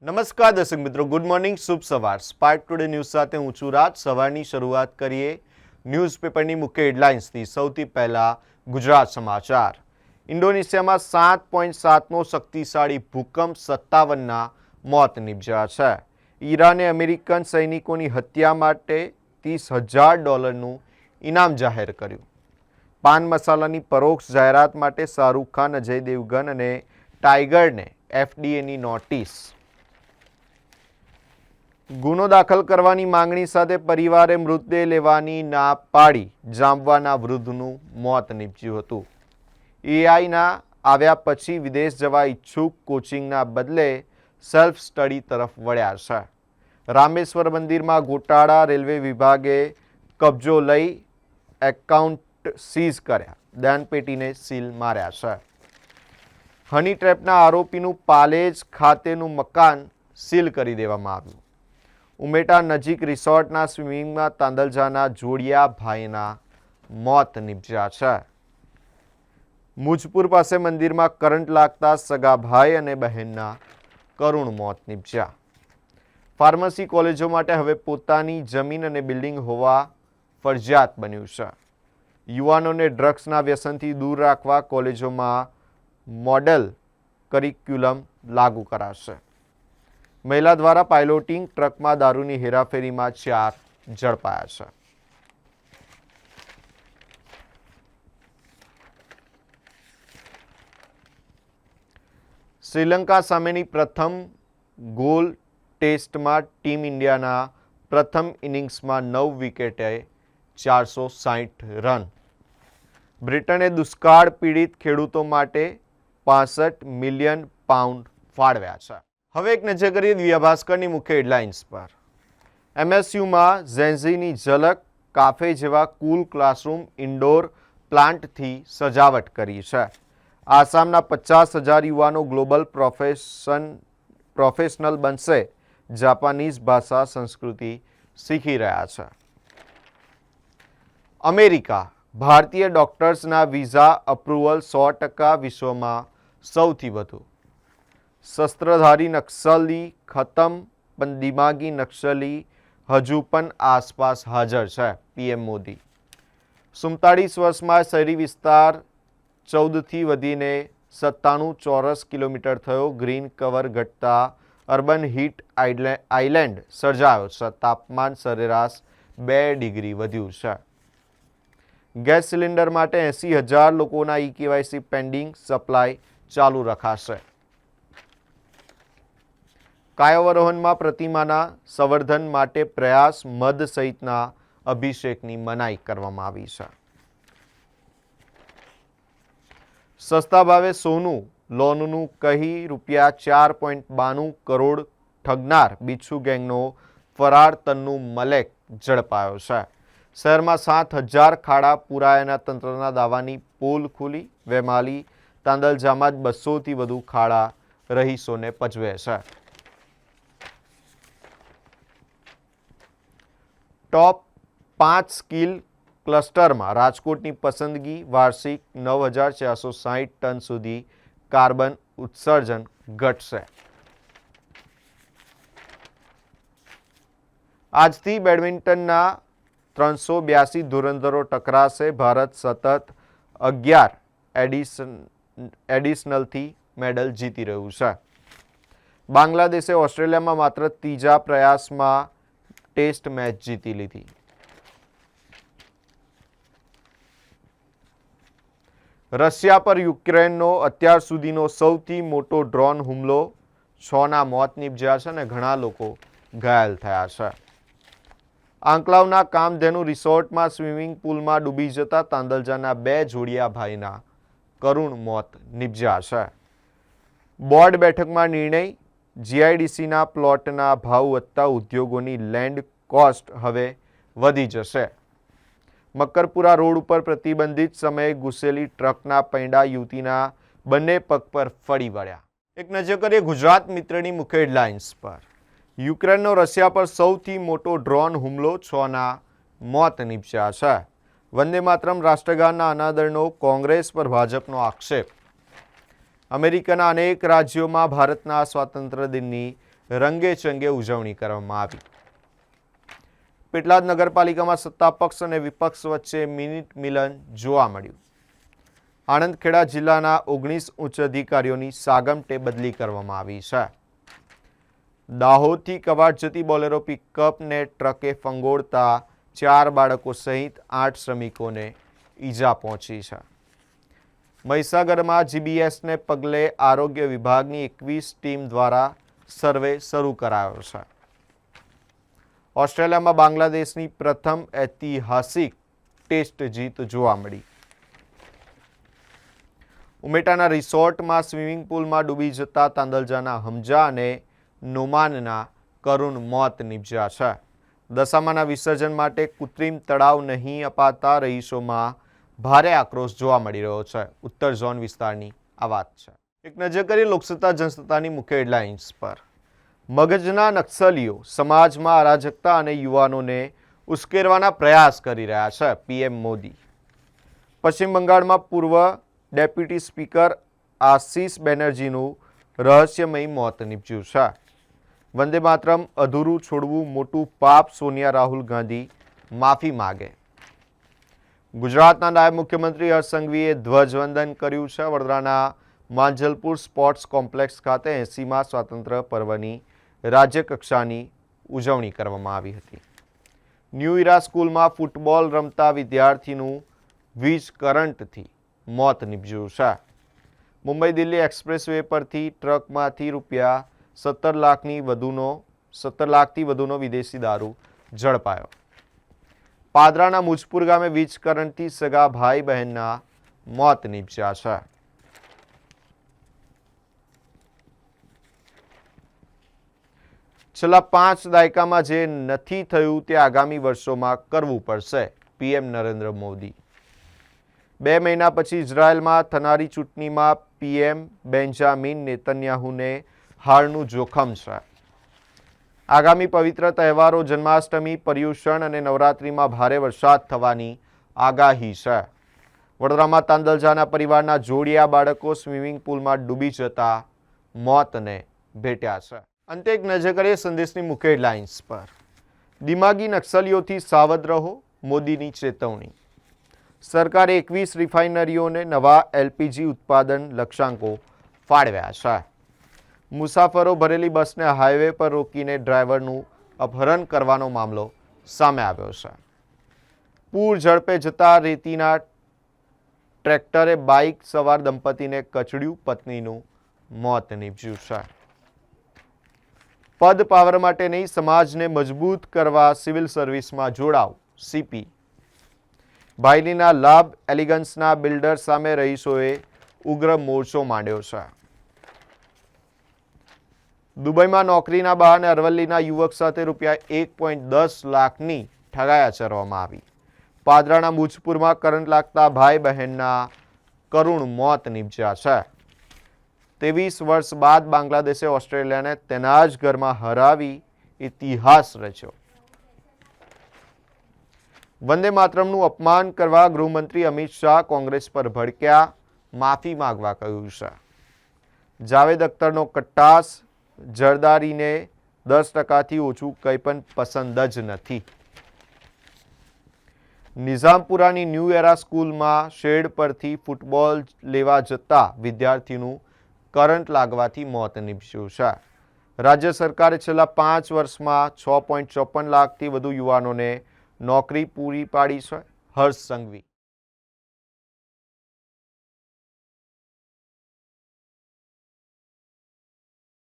નમસ્કાર દર્શક મિત્રો, ગુડ મોર્નિંગ, શુભ સવાર. સ્પાર્ક ટુડે ન્યૂઝ સાથે હું છું રાજ. સવારની શરૂઆત કરીએ ન્યૂઝપેપરની મુખ્ય હેડલાઇન્સથી. સૌથી પહેલા ગુજરાત સમાચાર. ઇન્ડોનેશિયામાં 7.7નો શક્તિશાળી ભૂકંપ, 57ના મોત નિપજ્યા છે. ઈરાને અમેરિકન સૈનિકોની હત્યા માટે $30,000નું ઇનામ જાહેર કર્યું. પાન મસાલાની પરોક્ષ જાહેરાત માટે શાહરૂખ ખાન, અજય દેવગન અને ટાઈગરને FDAની નોટિસ. ગુનો દાખલ કરવાની માંગણી સાથે પરિવારે મૃતદેહ લેવાની ના પાડી જામવાના વૃદ્ધનું મોત નીપજ્યું હતું. એઆઈના આવ્યા પછી વિદેશ જવા ઈચ્છુક કોચિંગના બદલે સેલ્ફ સ્ટડી તરફ વળ્યા છે. રામેશ્વર મંદિરમાં ગોટાળા, રેલવે વિભાગે કબજો લઈ એકાઉન્ટ સીઝ કર્યા, દાનપેટીને સીલ માર્યા છે. હની ટ્રેપના આરોપીનું પાલેજ ખાતેનું મકાન સીલ કરી દેવામાં આવ્યું. ઉમેટા નજીક રિસોર્ટના સ્વિમિંગમાં તાંદલજાના જોડિયા ભાઈના મોત નિપજ્યા છે. મુજપુર પાસે મંદિરમાં કરંટ લાગતા સગા ભાઈ અને બહેનના કરુણ મોત નિપજ્યા. ફાર્મસી કોલેજો માટે હવે પોતાની જમીન અને બિલ્ડિંગ હોવા ફરજિયાત બન્યું છે. યુવાનોને ડ્રગ્સના વ્યસનથી દૂર રાખવા કોલેજોમાં મોડેલ કરિક્યુલમ લાગુ કરાશે. મહિલા દ્વારા પાયલોટિંગ, ટ્રકમાં દારૂની હેરાફેરીમાં 4 ઝડપાયા છે. શ્રીલંકા સામેની પ્રથમ ગોલ ટેસ્ટમાં ટીમ ઇન્ડિયાના પ્રથમ ઇનિંગ્સમાં 9 વિકેટે 460 રન. બ્રિટને દુષ્કાળ પીડિત ખેડૂતો માટે £65 મિલિયન ફાળવ્યા છે. હવે એક નજર કરીએ દિવ્યા ભાસ્કરની મુખ્ય હેડલાઇન્સ પર. MSUમાં ઝેન્ઝીની ઝલક, કાફે જેવા કુલ ક્લાસરૂમ, ઇન્ડોર પ્લાન્ટથી સજાવટ કરી છે. આસામના 50,000 યુવાનો ગ્લોબલ પ્રોફેશનલ બનશે. જાપાનીઝ ભાષા સંસ્કૃતિ શીખી રહ્યા છે. અમેરિકા, ભારતીય ડોક્ટર્સના વિઝા અપ્રુવલ 100% વિશ્વમાં સૌથી વધુ. શસ્ત્રધારી નક્સલી ખતમ, પણ દિમાગી નક્સલી હજુ પણ આસપાસ હાજર છે. PM મોદી. 47 વર્ષમાં શહેરી વિસ્તાર 14થી વધીને 97 ચોરસ કિલોમીટર થયો. ગ્રીન કવર ઘટતા અર્બન હીટ આઇલેન્ડ સર્જાયો છે. તાપમાન સરેરાશ 2 ડિગ્રી વધ્યું છે. ગેસ સિલિન્ડર માટે 80,000 લોકોના EKYC પેન્ડિંગ, સપ્લાય ચાલુ રખાશે. કાયાવરોહણમાં પ્રતિમાના સંવર્ધન માટે પ્રયાસ, મધ સહિતના અભિષેકની મનાઈ કરવામાં આવી છે. સસ્તા ભાવે સોનું લોનનું કહી ₹4.92 કરોડ ઠગનાર બિચ્છુ ગેંગનો ફરાર તન્નુ મલેક ઝડપાયો છે. શહેરમાં 7,000 ખાડા પુરાયાના તંત્રના દાવાની પોલ ખુલી. વેમાલી, તાંદલજામાં જ 200થી વધુ ખાડા રહીશોને પજવે છે. ટોપ 5 સ્કિલ ક્લસ્ટરમાં રાજકોટની પસંદગી. વાર્ષિક 9,460 ટન સુધી કાર્બન ઉત્સર્જન ઘટશે. આજથી બેડમિન્ટનના 382 ધુરંધરો ટકરાશે. ભારત સતત 11 એડિશનલથી મેડલ જીતી રહ્યું છે. બાંગ્લાદેશે ઓસ્ટ્રેલિયામાં માત્ર ત્રીજા પ્રયાસમાં ટેસ્ટ મેચ જીતી લીધી. રશિયા પર યુક્રેનનો અત્યાર સુધીનો સૌથી મોટો ડ્રોન હુમલો. 6ના મોત નિપજ્યા છે અને ઘણા લોકો ઘાયલ થયા છે. આંકલાવના કામધેનુ રિસોર્ટમાં સ્વિમિંગ પુલમાં ડૂબી જતા તાંદલજાના 2 જોડિયા ભાઈના કરુણ મોત નિપજ્યા છે. બોર્ડ બેઠકમાં નિર્ણય. GIDCના પ્લોટના ભાવ વધતા ઉદ્યોગોની લેન્ડ કોસ્ટ હવે વધી જશે. મકરપુરા રોડ ઉપર પ્રતિબંધિત સમયે ઘૂસેલી ટ્રકના પૈડા, યુવતીના બંને પગ પર ફરી વળ્યા. એક નજર કરીએ ગુજરાત મિત્રની મુખ્ય હેડલાઇન્સ પર. યુક્રેનનો રશિયા પર સૌથી મોટો ડ્રોન હુમલો, 6ના મોત નિપજ્યા છે. વંદે માતરમ રાષ્ટ્રગાનના અનાદરનો કોંગ્રેસ પર ભાજપનો આક્ષેપ. અમેરિકાના અનેક રાજ્યોમાં ભારતના સ્વાતંત્ર્ય દિનની રંગે ચંગે ઉજવણી કરવામાં આવી. પેટલાદ નગરપાલિકામાં સત્તા પક્ષ અને વિપક્ષ વચ્ચે મિનિટ મિલન જોવા મળ્યું. આણંદ ખેડા જિલ્લાના 19 ઉચ્ચ અધિકારીઓની સાગમટે બદલી કરવામાં આવી છે. દાહોદથી કવાડ જતી બોલેરો પિકઅપને ટ્રકે ફંગોળતા 4 બાળકો સહિત 8 શ્રમિકોને ઈજા પહોંચી છે. મહીસાગરમાં જીબીએસને પગલે આરોગ્ય વિભાગની 21 ટીમ દ્વારા સર્વે શરૂ કરાયો છે. ઓસ્ટ્રેલિયામાં બાંગ્લાદેશની પ્રથમ ઐતિહાસિક ટેસ્ટ જીત જોવા મળી. ઉમેટાના રિસોર્ટમાં સ્વિમિંગ પુલમાં ડૂબી જતા તાંદલજાના હમજા અને નોમાનના કરુણ મોત નીપજ્યા છે. દશામાના વિસર્જન માટે કૃત્રિમ તળાવ નહીં અપાતા રહીશોમાં ભારે આક્રોશ જોવા મળી રહ્યો છે. ઉત્તર ઝોન વિસ્તારની આ વાત છે. એક નજર કરીએ લોકસત્તા જનસત્તાની મુખ્ય હેડલાઇન્સ પર. મગજના નક્સલીઓ સમાજમાં અરાજકતા અને યુવાનોને ઉશ્કેરવાના પ્રયાસ કરી રહ્યા છે. પીએમ મોદી. પશ્ચિમ બંગાળમાં પૂર્વ ડેપ્યુટી સ્પીકર આશીષ બેનર્જીનું રહસ્યમય મોત નીપજ્યું છે. વંદે માતરમ અધૂરું છોડવું મોટું પાપ, સોનિયા રાહુલ ગાંધી માફી માગે. ગુજરાતના નાયબ મુખ્યમંત્રી હર્ષ સંઘવીએ ધ્વજવંદન કર્યું છે. વડોદરાના માંજલપુર સ્પોર્ટ્સ કોમ્પ્લેક્સ ખાતે 80મા સ્વાતંત્ર્ય પર્વની રાજ્યકક્ષાની ઉજવણી કરવામાં આવી હતી. ન્યૂ ઇરા સ્કૂલમાં ફૂટબોલ રમતા વિદ્યાર્થીનું વીજ કરંટથી મોત નીપજ્યું છે. મુંબઈ દિલ્હી એક્સપ્રેસ વે પરથી ટ્રકમાંથી ₹17 લાખથી વધુનો વિદેશી દારૂ ઝડપાયો. પાદરાના મુજપુર ગામે વીજ કરંટથી સગા ભાઈ બહેનના મોત નીપજ્યા છે. છેલ્લા 5 દાયકામાં જે નથી થયું તે આગામી વર્ષોમાં કરવું પડશે. પીએમ નરેન્દ્ર મોદી. 2 મહિના પછી ઇઝરાયલમાં થનારી ચૂંટણીમાં પીએમ બેન્જામિન નેતન્યાહુને હારનું જોખમ છે. આગામી પવિત્ર તહેવારો જન્માષ્ટમી, પર્યુષણ અને નવરાત્રિમાં ભારે વરસાદ થવાની આગાહી છે. વડોદરામાં તાંદલજાના પરિવારના જોડિયા બાળકો સ્વિમિંગ પુલમાં ડૂબી જતા મોતને ભેટ્યા છે. અંતે એક નજર કરીએ સંદેશની મુખ્ય હેડલાઇન્સ પર. દિમાગી નક્સલીઓથી સાવધ રહો, મોદીની ચેતવણી. સરકારે 21 રિફાઇનરીઓને નવા એલપીજી ઉત્પાદન લક્ષ્યાંકો ફાળવ્યા છે. મુસાફરો ભરેલી બસને હાઈવે પર રોકીને ડ્રાઈવરનું અપહરણ કરવાનો મામલો સામે આવ્યો છે. પૂર ઝડપે જતા રેતીના ટ્રેક્ટરે બાઇક સવાર દંપતીને કચડ્યું, પત્નીનું મોત નીપજ્યું છે. પદ પાવર માટે નહીં, સમાજને મજબૂત કરવા સિવિલ સર્વિસમાં જોડાવ. સીપી. બાયલીના લાભ એલિગન્સના બિલ્ડર સામે રહીશોએ ઉગ્ર મોરચો માંડ્યો છે. દુબઈમાં નોકરીના બહાને અરવલ્લીના યુવક સાથે ₹1.10 લાખની ઠગાઈ આચરવામાં આવી. પાદરાના મુજપુરમાં કરંટ લાગતા ભાઈ બહેનના કરુણ મોત નીપજ્યા છે. 23 વર્ષ બાદ બાંગ્લાદેશે ઓસ્ટ્રેલિયાને તેના જ ઘરમાં હરાવી ઇતિહાસ રચ્યો. વંદે માતરમનું અપમાન કરવા ગૃહમંત્રી અમિત શાહ કોંગ્રેસ પર ભડક્યા, માફી માંગવા કહ્યું છે. જાવેદ અખ્તરનો કટ્ટાસ, જરદારીને 10%થી ઓછું કંઈ પણ પસંદ જ નથી. નિઝામપુરાની ન્યૂ એરા સ્કૂલમાં શેડ પરથી ફૂટબોલ લેવા જતા વિદ્યાર્થીનું કરંટ લાગવાથી મોત નીપજ્યું છે. રાજ્ય સરકારે છેલ્લા 5 વર્ષમાં 6.54 લાખથી વધુ યુવાનોને નોકરી પૂરી પાડી છે. હર્ષ સંઘવી.